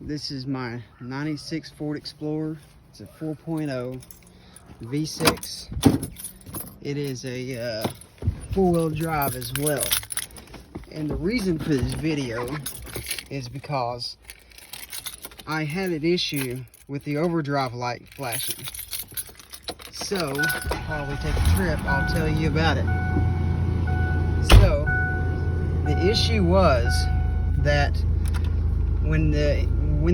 This is my 96 Ford Explorer. It's a 4.0 V6. It is a four-wheel drive as well. And the reason for this video is because I had an issue with the overdrive light flashing. So, while we take a trip, I'll tell you about it. So, the issue was that when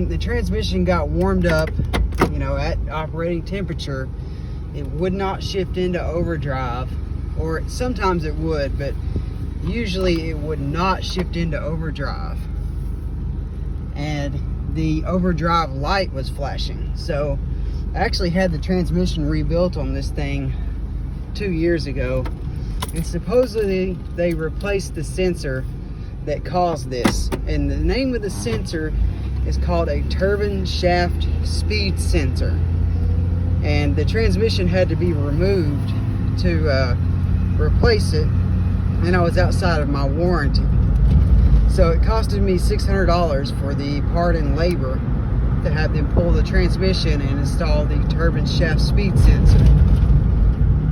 the transmission got warmed up, you know, at operating temperature, it would not shift into overdrive, or sometimes it would, but usually it would not shift into overdrive. And the overdrive light was flashing. So I actually had the transmission rebuilt on this thing 2 years ago, and supposedly they replaced the sensor that caused this. And the name of the sensor is called a turbine shaft speed sensor. And the transmission had to be removed to replace it, and I was outside of my warranty. So it costed me $600 for the part and labor to have them pull the transmission and install the turbine shaft speed sensor.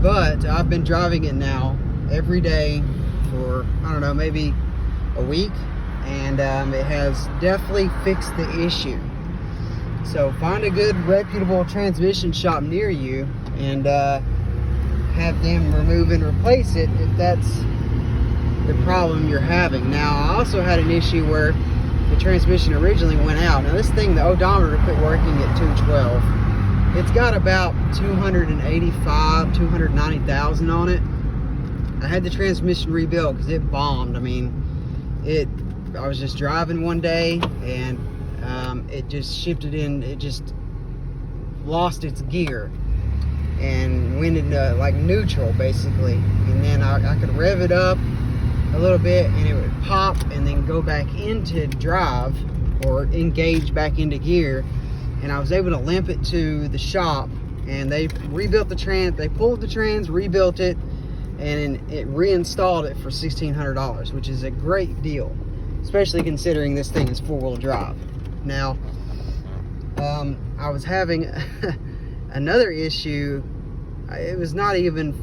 But I've been driving it now every day for, I don't know, maybe a week, and it has definitely fixed the issue. So find a good reputable transmission shop near you and have them remove and replace it if that's the problem you're having. Now, I also had an issue where the transmission originally went out. Now this thing, the odometer quit working at 212. It's got about 290,000 on it. I had the transmission rebuilt because it bombed. I mean, I was just driving one day and it just shifted in, it just lost its gear and went into like neutral basically. And then I could rev it up a little bit and it would pop and then go back into drive or engage back into gear. And I was able to limp it to the shop, and they rebuilt the trans, they pulled the trans, rebuilt it, and it reinstalled it for $1,600, which is a great deal, especially considering this thing is four-wheel drive. Now, I was having another issue. It's not even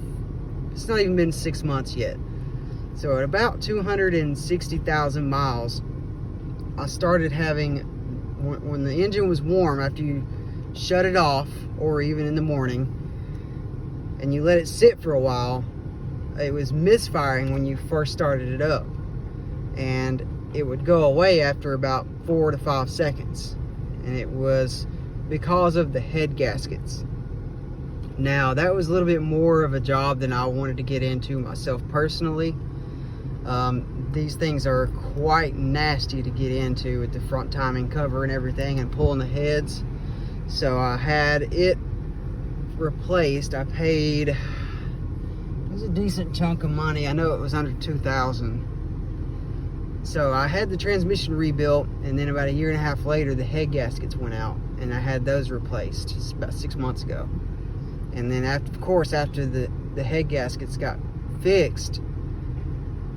been 6 months yet. So at about 260,000 miles, I started having, when the engine was warm, after you shut it off, or even in the morning, and you let it sit for a while, it was misfiring when you first started it up. And it would go away after about 4 to 5 seconds. And it was because of the head gaskets. Now, that was a little bit more of a job than I wanted to get into myself personally. These things are quite nasty to get into with the front timing cover and everything, and pulling the heads. So I had it replaced. I paid, it was a decent chunk of money. I know it was under $2,000. So I had the transmission rebuilt, and then about 1.5 years later, the head gaskets went out, and I had those replaced. It's about 6 months ago. And then after the head gaskets got fixed,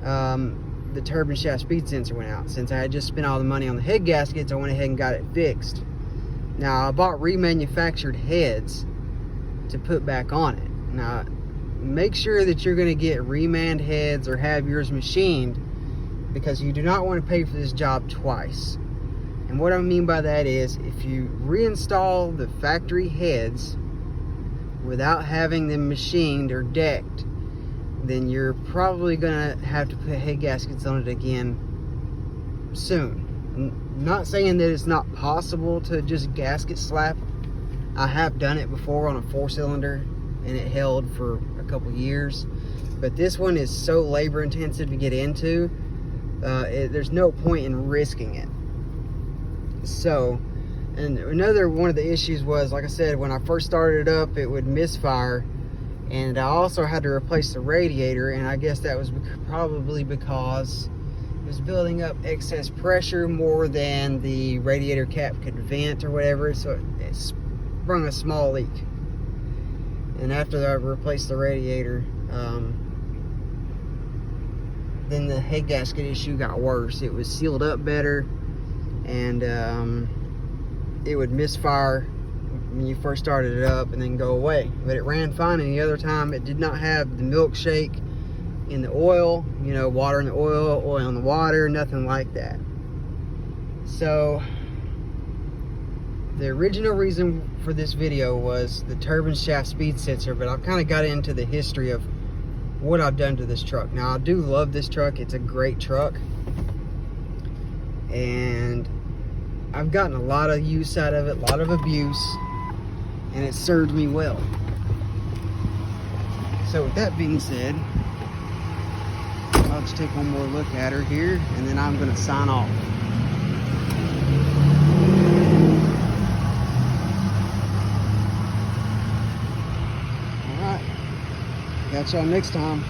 the turbine shaft speed sensor went out. Since I had just spent all the money on the head gaskets, I went ahead and got it fixed. Now, I bought remanufactured heads to put back on it. Now, make sure that you're going to get reman heads or have yours machined, because you do not want to pay for this job twice. And what I mean by that is, if you reinstall the factory heads without having them machined or decked, then you're probably gonna have to put head gaskets on it again soon. I'm not saying that it's not possible to just gasket slap. I have done it before on a 4-cylinder, and it held for a couple years. But this one is so labor intensive to get into, there's no point in risking it. So, and another one of the issues was, like I said, when I first started it up, it would misfire. And I also had to replace the radiator, and I guess that was probably because it was building up excess pressure more than the radiator cap could vent or whatever, so it sprung a small leak. And after I replaced the radiator, then the head gasket issue got worse. It was sealed up better, and it would misfire when you first started it up and then go away. But it ran fine any other time. It did not have the milkshake in the oil, you know, water in the oil, oil in the water, nothing like that. So the original reason for this video was the turbine shaft speed sensor, but I've kind of got into the history of what I've done to this truck. Now, I do love this truck. It's a great truck, and I've gotten a lot of use out of it, a lot of abuse, and it served me well. So with that being said, I'll just take one more look at her here, and then I'm going to sign off. All right. Catch y'all next time.